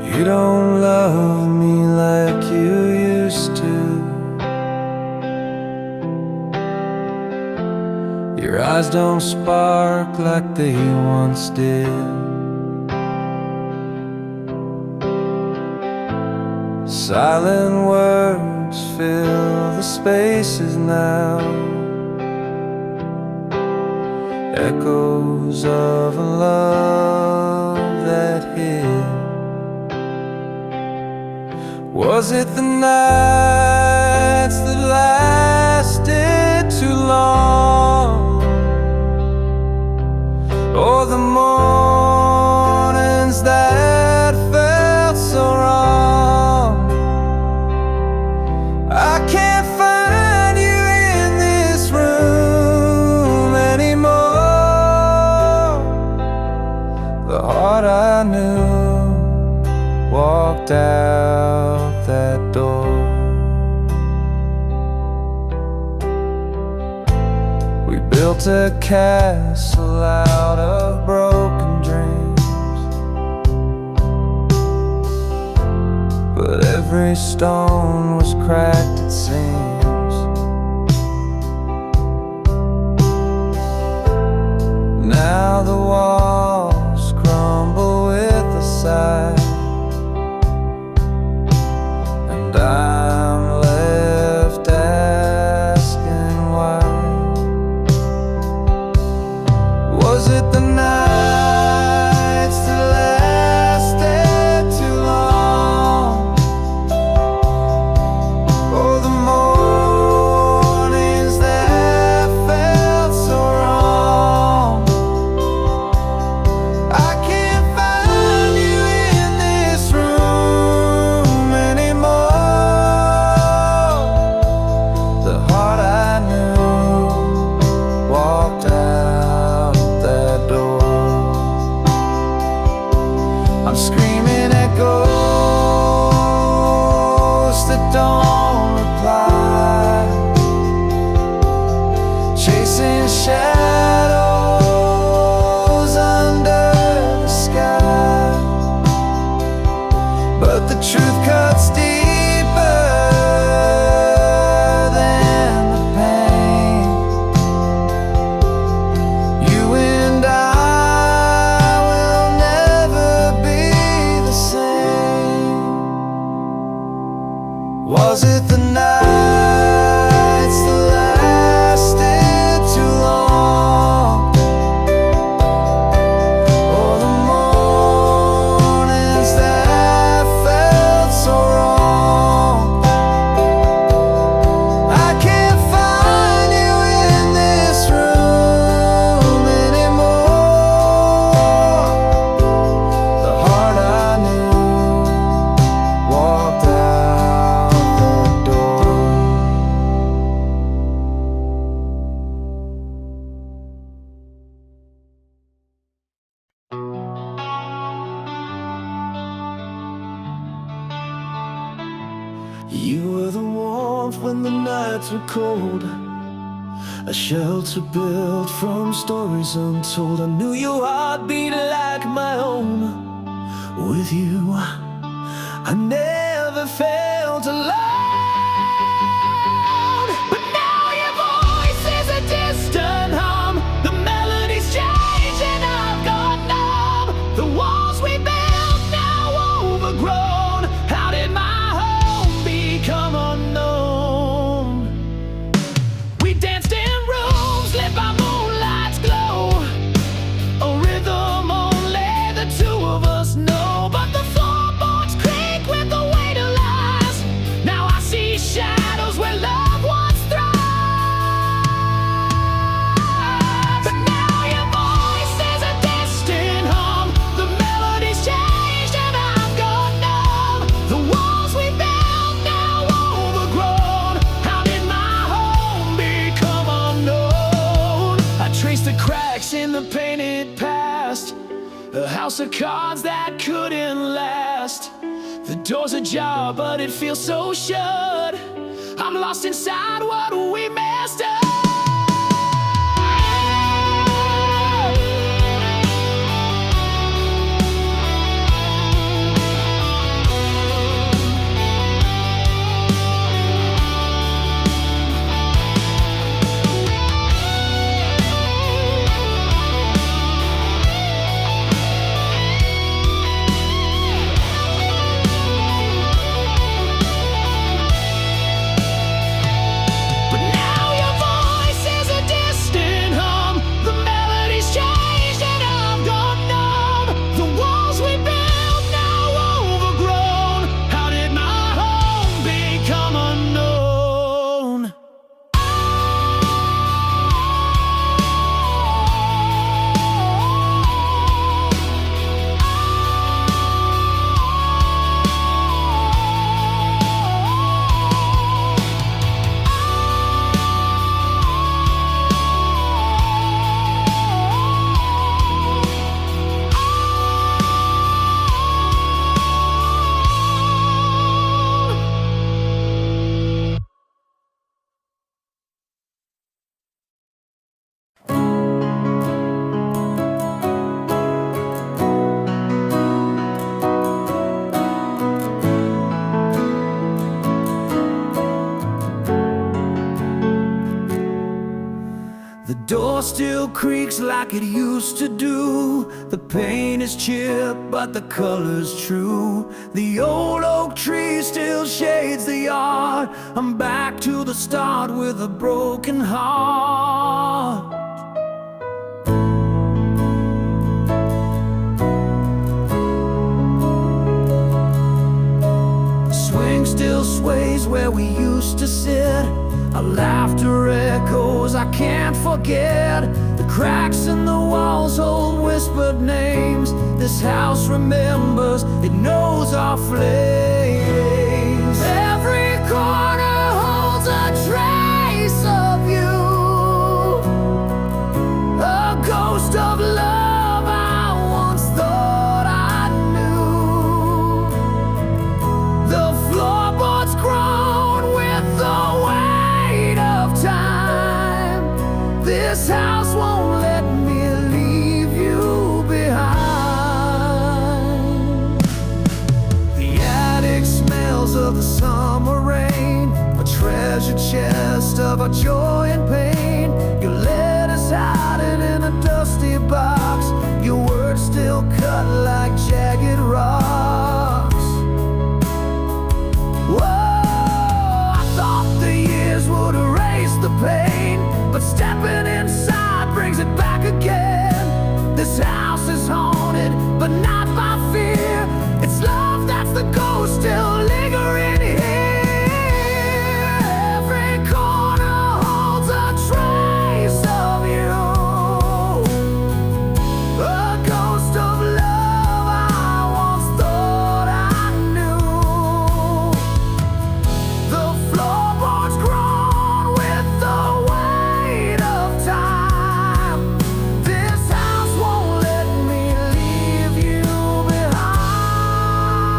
You don't love me like you used to. Your eyes don't spark like they once did. Silent words fill the spaces now, echoes of a love that hid. Was it the nights that lasted too long, or the mornings that felt so wrong? I can't find you in this room anymore. The heart I knew walked out that door. We built a castle out of broken dreams, but every stone was cracked, it seems. Now the walls crumble with a sigh, and I'm left asking why. Was it the nights that lasted too long, or the mornings that felt so wrong? I can't find you in this room anymore. The heart I knew walked out that door. I'm screaming at ghosts that don't reply, chasing shadows under the sky. But the truth cuts deeper than the pain. You and I will never be the same. Was it the nights that lasted too long, or the mornings that felt so wrong? I can't find you in this room anymore. The heart I knew walked out the door. You were the warmth when the nights were cold, a shelter built from stories untold. I knew your heart beat like my own. With you, I never felt alone. But now your voice is a distant hum. The melodies change and I've gone numb. The walls we built now overgrown. How did my home become unknown? We danced in rooms lit by moonlight's glow, a rhythm only the two of us know. But the floorboards creak with the weight of lies. Now I A house of cards that couldn't last. The door's ajar, but it feels so shut. I'm lost inside what we messed up. The door still creaks like it used to do. The paint is chipped, but the color's true. The old oak tree still shades the yard. I'm back to the start with a broken heart. The swing still sways where we used to sit. Our laughter echoes, I can't forget. The cracks in the walls hold whispered names. This house remembers, it knows our flames. Every corner holds a trace of you, a ghost of love I once thought I knew. The floorboards groan with the weight of time. This house won't let me leave you behind. The attic smells of the summer rain, a treasure chest of our joy and pain. Your letters hiding in a dusty box, your words still cut like jagged rocks. Whoa, I thought the years would erase the pain, but stepping inside brings it back again. This house is haunted, but not by fear. It's love that's the ghost still lingering here. Every corner holds a trace of you, a ghost of love I once thought I knew. The floorboards groan with the weight of time. This house won't let me leave you behind.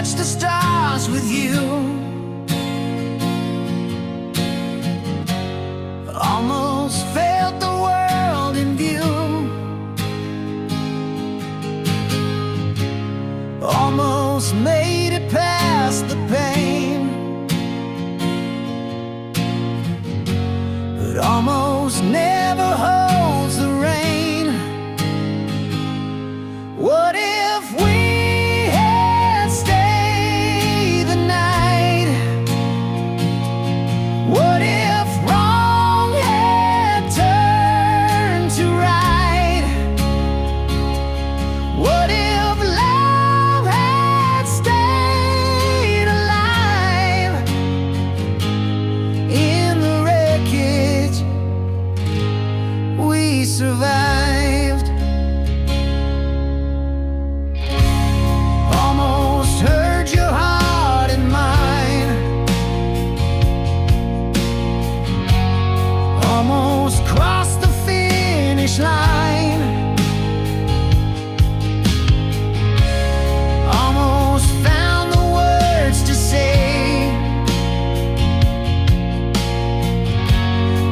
touch the stars with you. Almost felt the world in view. Almost made it past the pain, but almost never holds the rain. What if we had stayed the night? What if wrong had turned to right? What if love had stayed alive? In the wreckage we survived. Almost heard your heart and mine. Almost crossed the finish line. Almost found the words to say,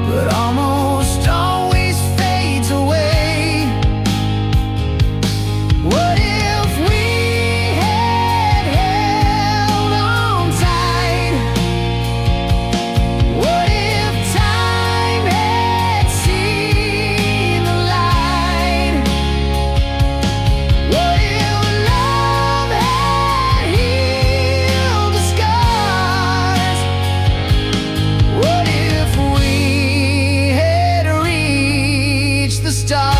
but almost always fades away. What if we had held on tight? What if time had seen the light? What if love had healed the scars? What if we had reached the stars?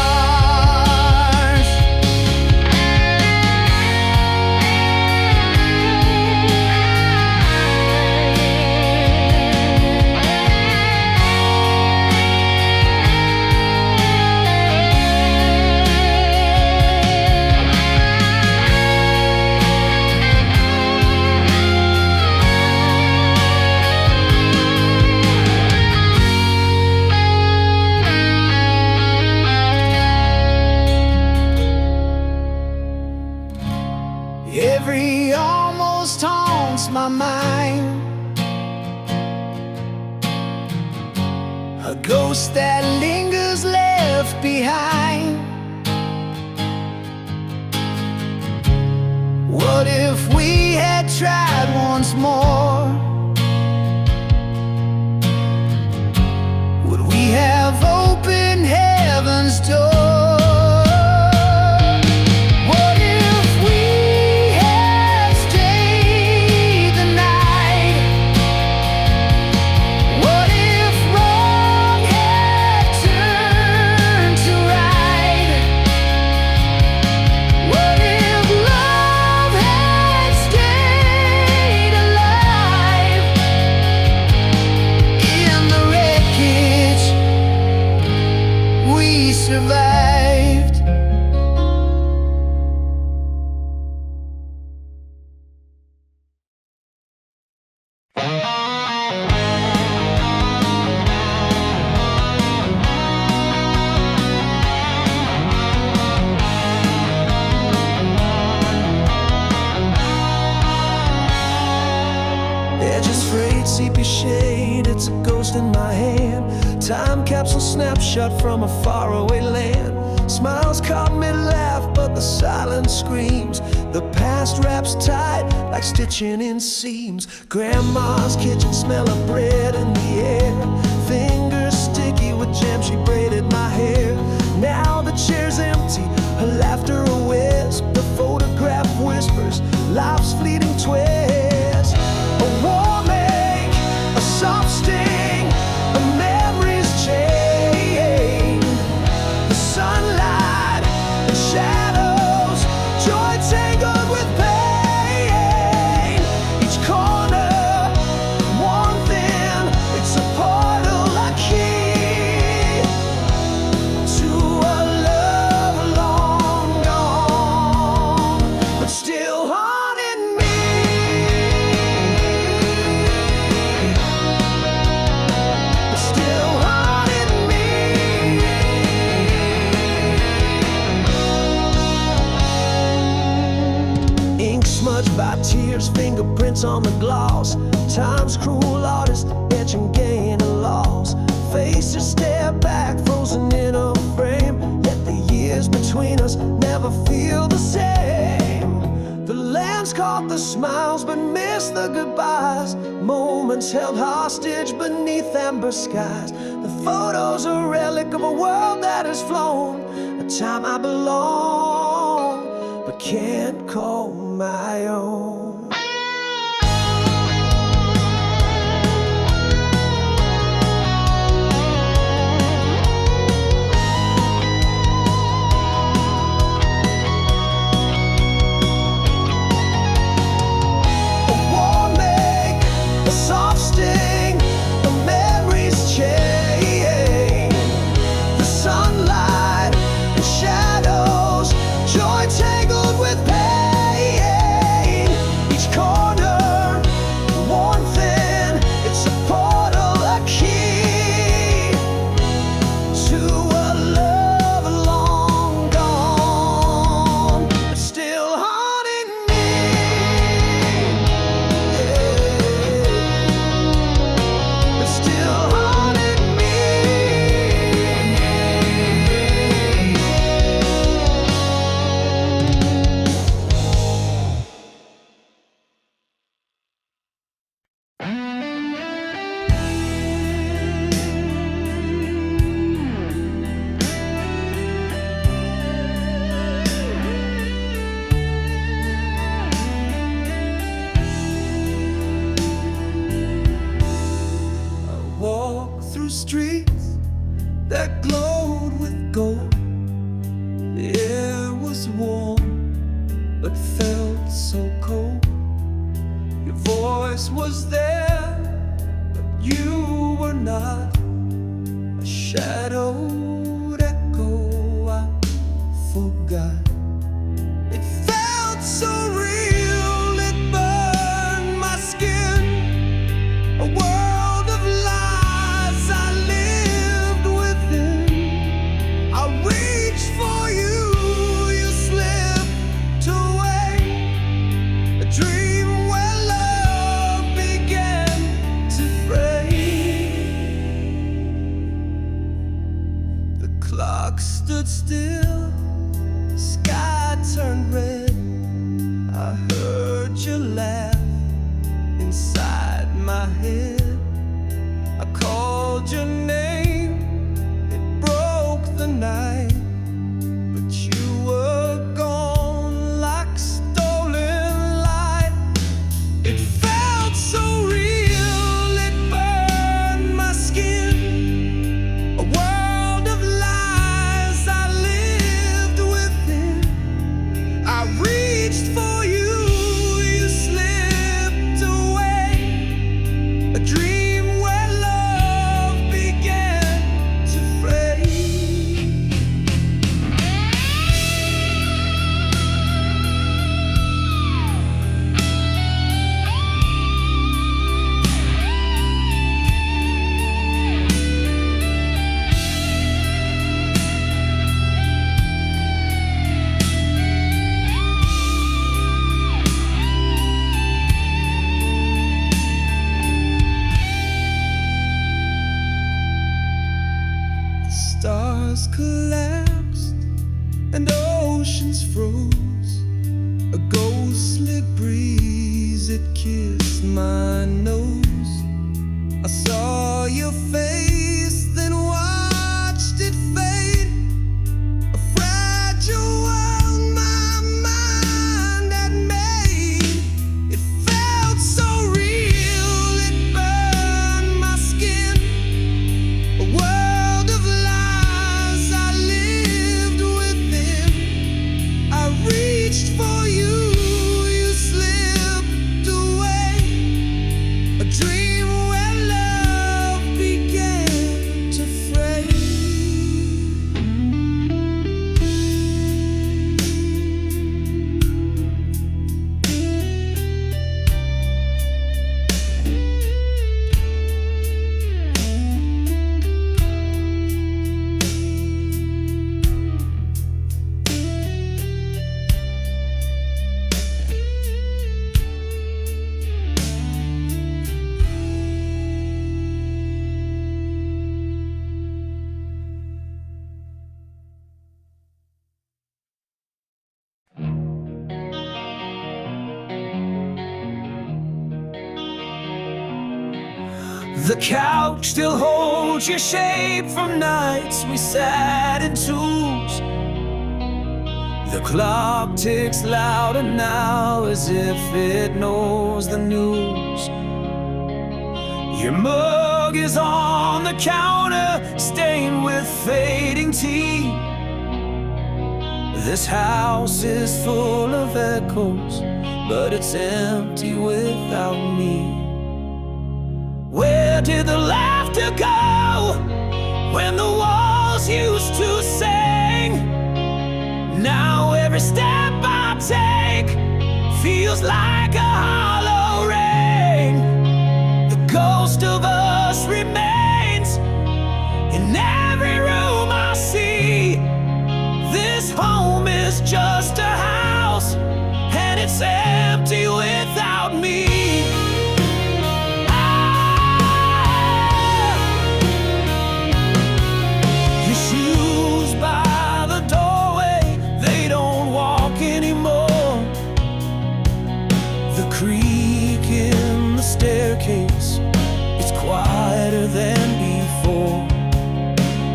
Every almost haunts my mind, a ghost that lingers left behind. What if we had tried once more? Would we have opened heaven's door? What if we had stayed the night? What if wrong had turned to right? What if love had stayed alive? In the wreckage we survived. Edges frayed, sepia shade, it's a ghost in my hand. Time capsule snapshot from a faraway land. Smiles caught mid-laugh, but the silence screams. The past wraps tight like stitching in seams. Grandma's kitchen, smell of bread in the air. Fingers sticky with jam, she braided my hair. Now the chair's empty, her laughter a wisp. The photograph whispers, life's fleeting twist. A warm ache, a soft sting, a memory's chain. The sunlight and shadows, joy tangled with pain. Each corner, one thing, it's a portal, a key to a love words on the gloss. Time's cruel artist, etching gain and loss. Faces stare back, frozen in a frame. Yet the years between us never feel the same. The lens caught the smiles but missed the goodbyes. Moments held hostage beneath amber skies. The photos a relic of a world that has flown. A time I belong but can't call my own. Soft sting, the memories chain. The sunlight and shadows, joy tangled with pain. Each corner, worn thin, it's a portal, a key to a love long gone, but still haunting me. Streets that glowed with gold. The air was warm but felt so cold. Your voice was there, but you were not. A shadowed echo I forgot. It felt so real, it burned my skin. A world of lies I lived within. I reached for you, you slipped away. A dream where love began to fray. The clock stood still, the sky turned red. I heard you laugh inside my head. I called your name, it broke the night, but you were gone like stolen light. It felt so real, it burned my skin. A world of lies I lived within. I reached for you, you slipped away. A dream where love began to fray. The stars collapsed and oceans froze. A ghostly breeze, it kissed my nose. I saw your face, then watched it fade. A fragile world my mind had made. It felt so real, it burned my skin. A world of lies I lived within. I reached for you, you slipped away. A dream where love began The couch still holds your shape from nights we sat in twos. The clock ticks louder now as if it knows the news. Your mug is on the counter, stained with fading tea. This house is full of echoes, but it's empty without me. Where did the laughter go when the walls used to sing? Now every step I take feels like a hollow ring. The ghost of us remains in every room I see. This home is just a house, and it's empty without me. Creak in the staircase, it's quieter than before.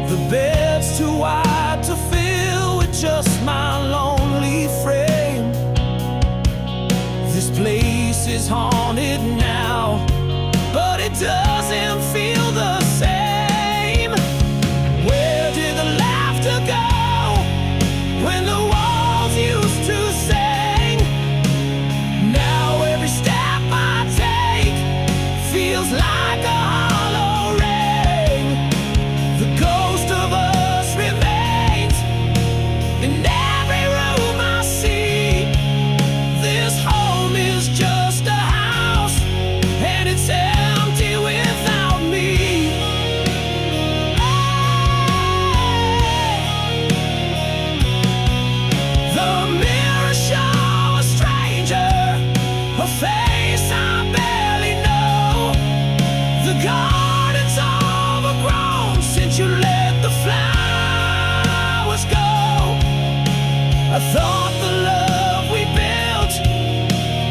The bed's too wide to fill with just my lonely frame. This place is haunted now, but it doesn't feel the same. Where did the laughter go when the walls used to sing? Feels like a hollow ring. The ghost of us remains in every room I see. This home is just a house, and it's empty without me. The mirror shows a stranger, a face I barely know. The garden's overgrown since you let the flowers go. I thought the love we built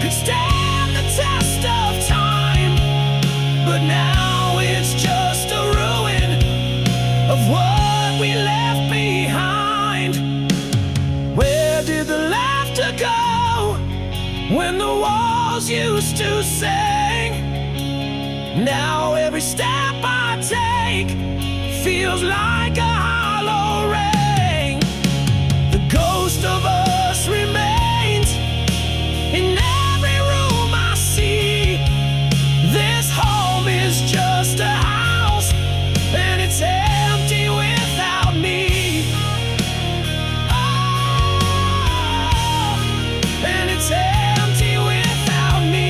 could stand the test of time, but now it's just a ruin of what we left behind. Where did the laughter go when the walls used to sing? Now every step I take feels like a hollow ring. The ghost of us remains in every room I see. This home is just a house, and it's empty without me. Oh, and it's empty without me.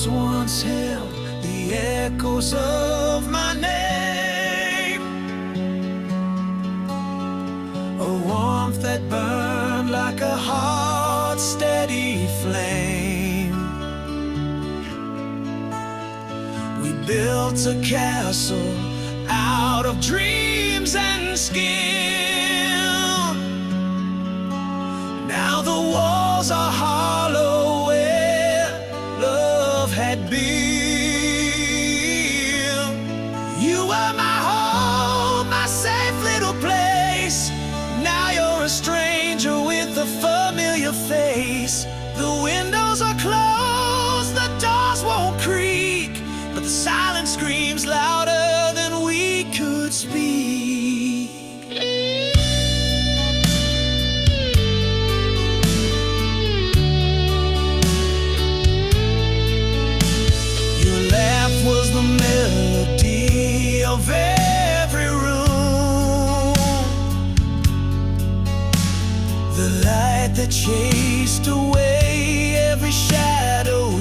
Once held the echoes of my name, a warmth that burned like a hot, steady flame. We built a castle out of dreams and skill. Now the walls are hollow where love had been. You were my home, my safe little place. Now you're a stranger with a familiar face. The windows are closed, the doors won't creak, but the silence screams louder than we could speak. Your laugh was the melody of every room, the light that chased away every shadow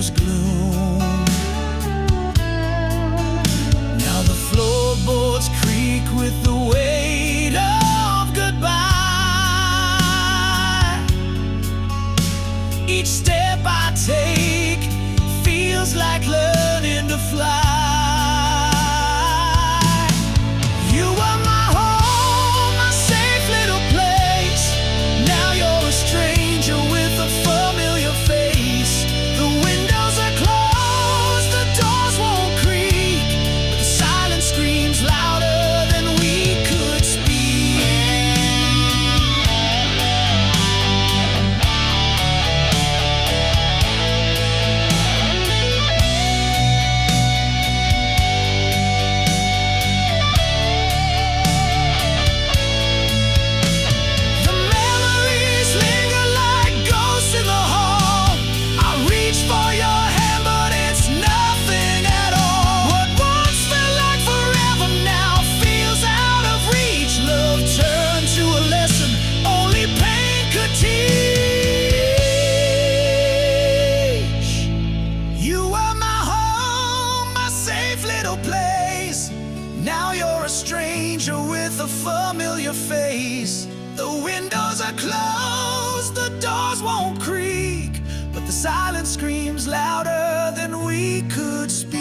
familiar face. The windows are closed, the doors won't creak, but the silence screams louder than we could speak.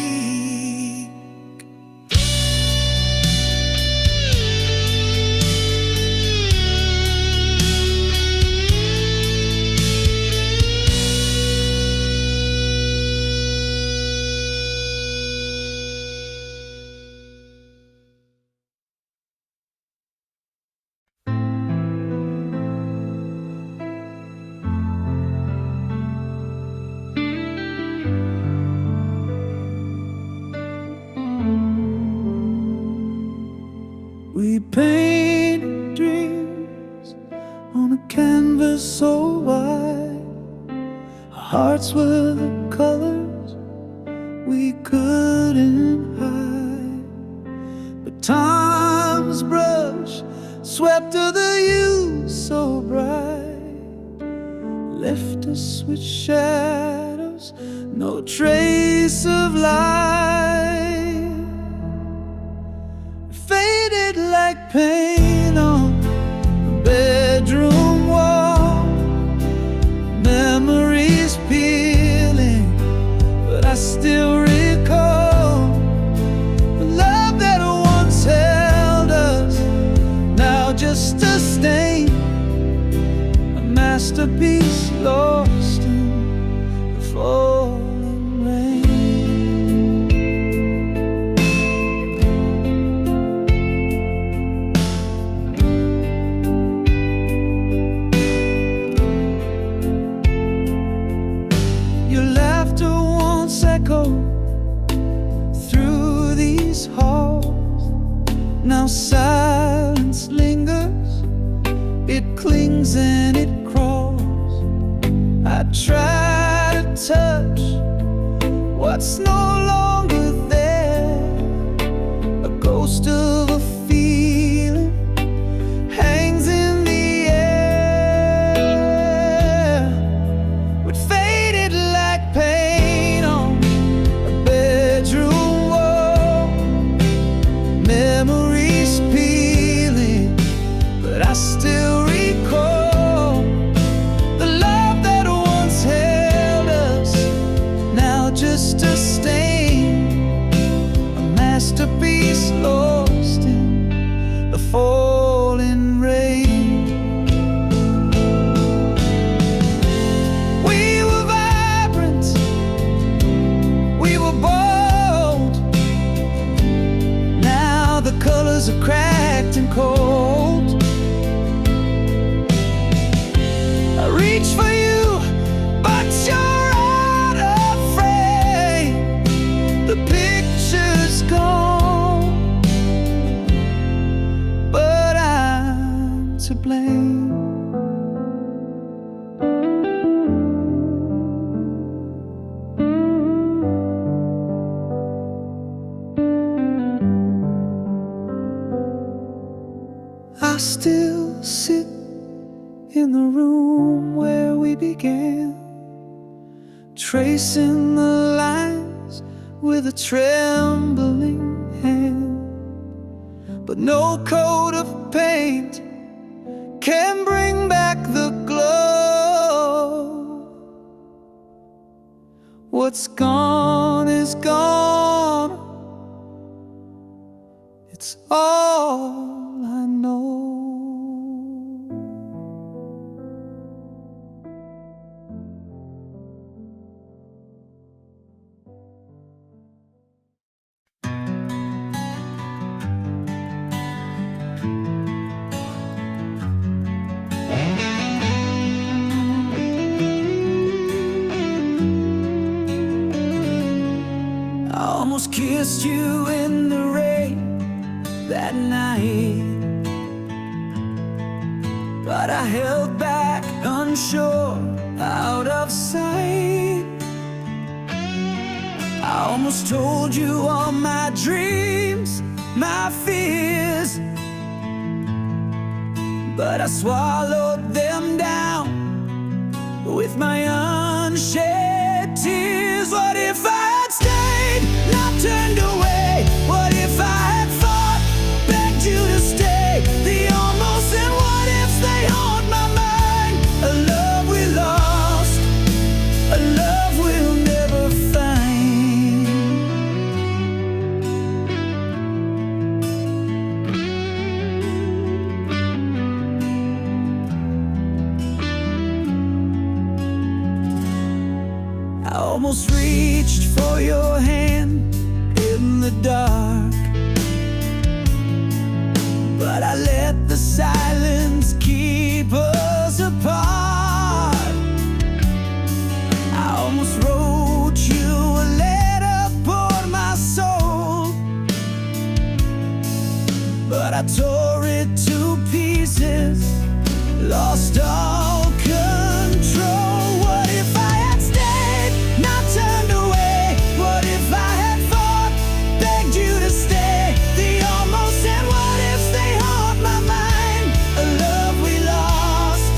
We painted dreams on a canvas so wide. Our hearts were the colors we couldn't hide. But time's brush swept to the hue so bright, left us with shadows, no trace of light. Faded like paint on a bedroom wall, memories peeling, but I still recall the love that once held us, now just a stain, a masterpiece lost in the falling rain. Echo through these halls. Now silence lingers, it clings and it crawls. I try to touch what's no longer there. A ghost of a feeling hangs in the air. It faded like pain, memories peeling, but I still recall the love that once held us, now just a stain, a masterpiece lost in the falling rain. We were vibrant, we were bold, the colors are cracked and cold. I reach for you, but you're out of frame. The picture's gone, but I'm to blame. I still sit in the room where we began, tracing the lines with a trembling hand. But no coat of paint can bring back the glow. What's gone is gone, it's all I know. I almost kissed you in the rain that night, but I held back, unsure, out of sight. I almost told you all my dreams, my fears, but I swallowed them down with my unshed tears. What if I had stayed, not turned away? What if I had fought, begged you to stay? almost reached for your hand in the dark, but I let the silence keep us apart. I almost wrote you a letter for my soul, but I tore it to pieces, lost all control. What if I had stayed, not turned away? What if I had fought, begged you to stay? The almost and what ifs, they haunt my mind. A love we lost,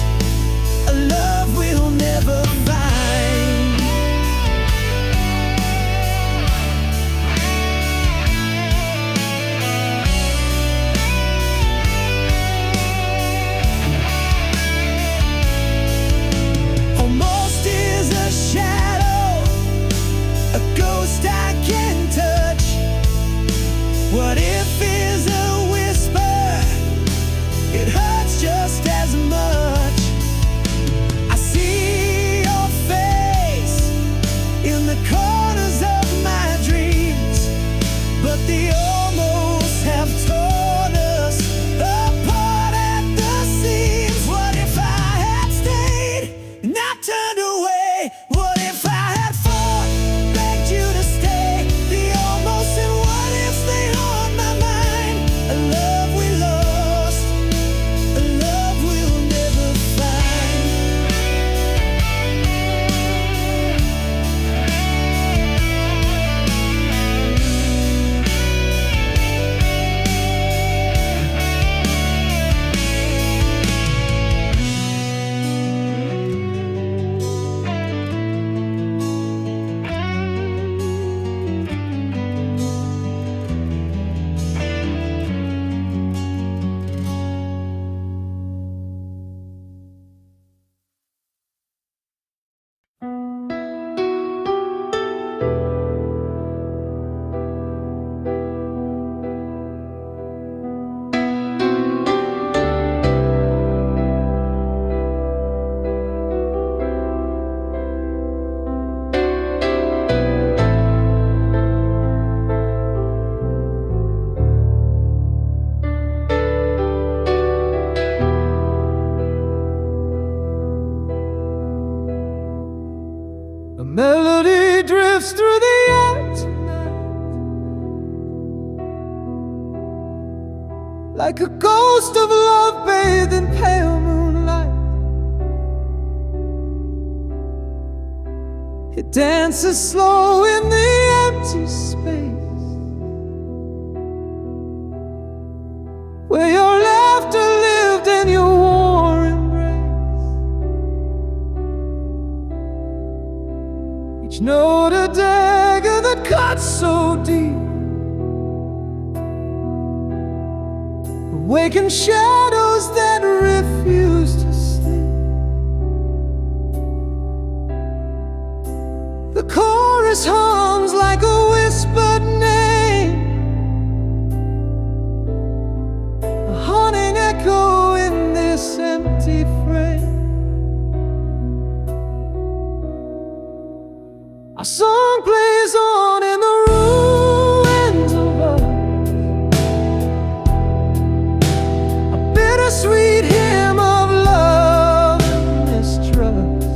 a love we'll never find. Almost is a shadow, a ghost I can't touch. What if is a whisper, it hurts just as much. I see your face in the corners of my dreams, but the almost have torn us apart at the seams. What if I had stayed, not turned away? What if I had fought, begged you to stay? The almost and what ifs, they haunt my mind. A love we lost, a love we'll never find. A melody drifts through the air tonight, like a ghost of love bathed in pale moonlight. It dances slow in the empty space, where your laughter lived and your war embrace. Each note a dagger that cuts so deep, awaken shadows that refuse to sleep. The chorus hums like a whispered name, a haunting echo in this empty frame. Our song plays on in the ruins of us, a bittersweet hymn of love and mistrust.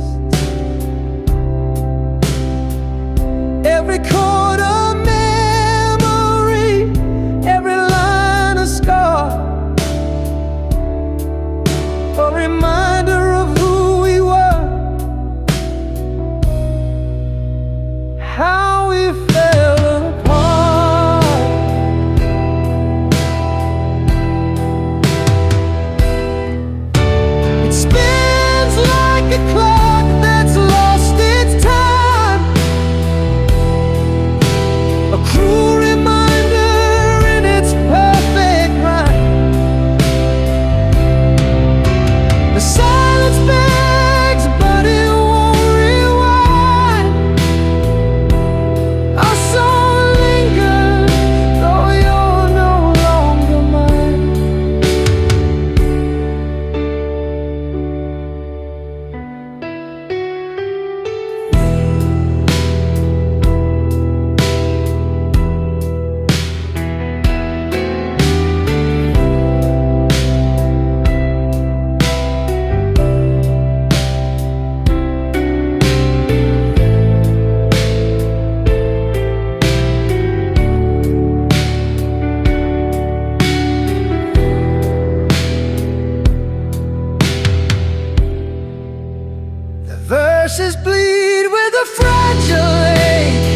verses bleed with a fragile ache.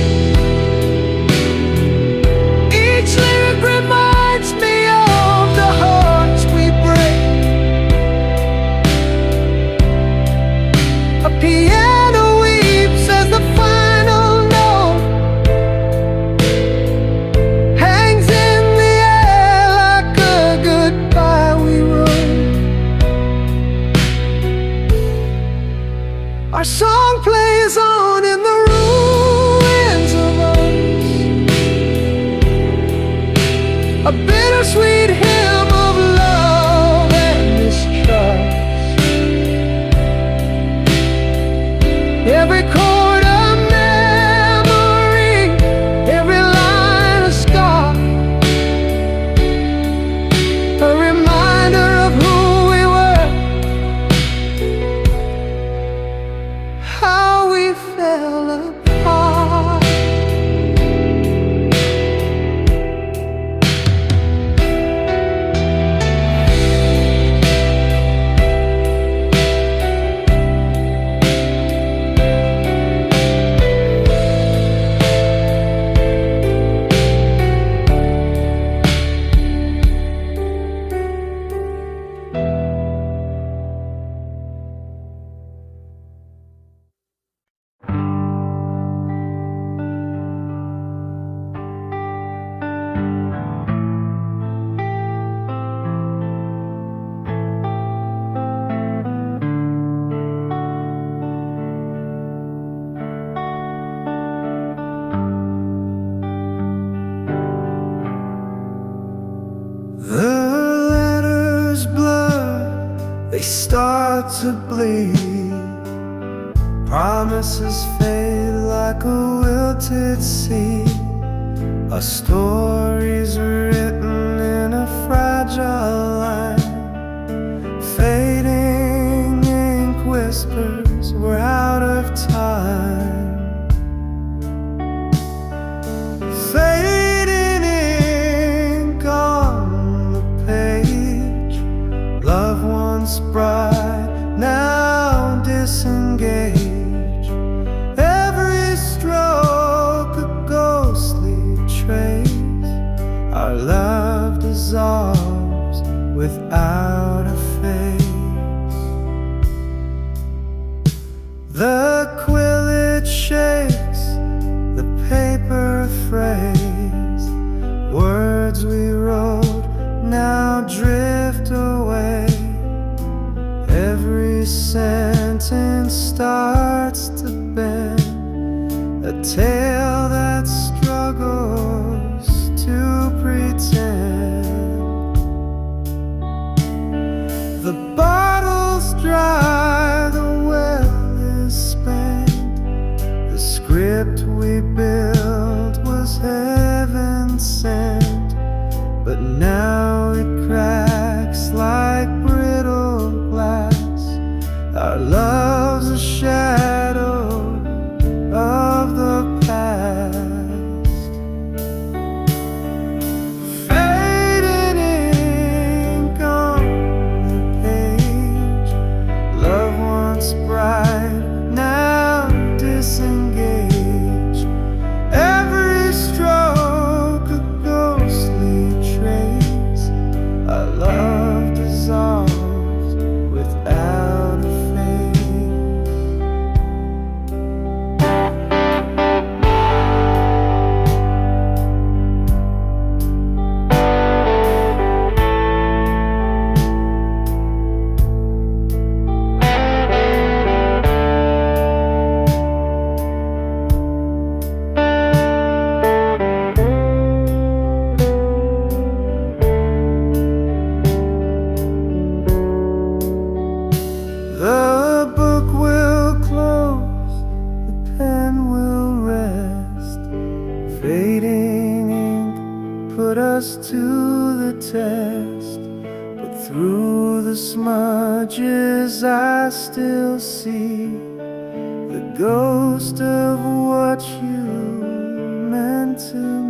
Each lyric reminds me of the hearts we break. A piano weeps as the final note hangs in the air like a goodbye we wrote. Our song plays on in the ruins of us, a bittersweet hymn of love and mistrust. Every chord a memory, every line a scar, a reminder of who we were, how we fell apart. The letters blur, they start to bleed. Promises fade like a wilted seed. A story's written in a fragile line. Fading ink whispers we're out of time. Fading ink on the page. Love once bright, now disengaged. Every stroke a ghostly trace. Our love dissolves without a face. The quill it shakes, the paper frays. Words we wrote now drift away. Every sentence starts to bend, a tale that struggles to pretend. The bottle's dry, the well is spent. The script we built was heaven sent, but now it cracks like brittle glass. Our love's a shadow of the past. Fading ink on the page. Love once bright, now disengaged. Every stroke a ghostly trace. Our love dissolves without a face. The book will close, the pen will rest. Fading ink put us to the test, but through the smudges I still see the ghost of what you meant to me.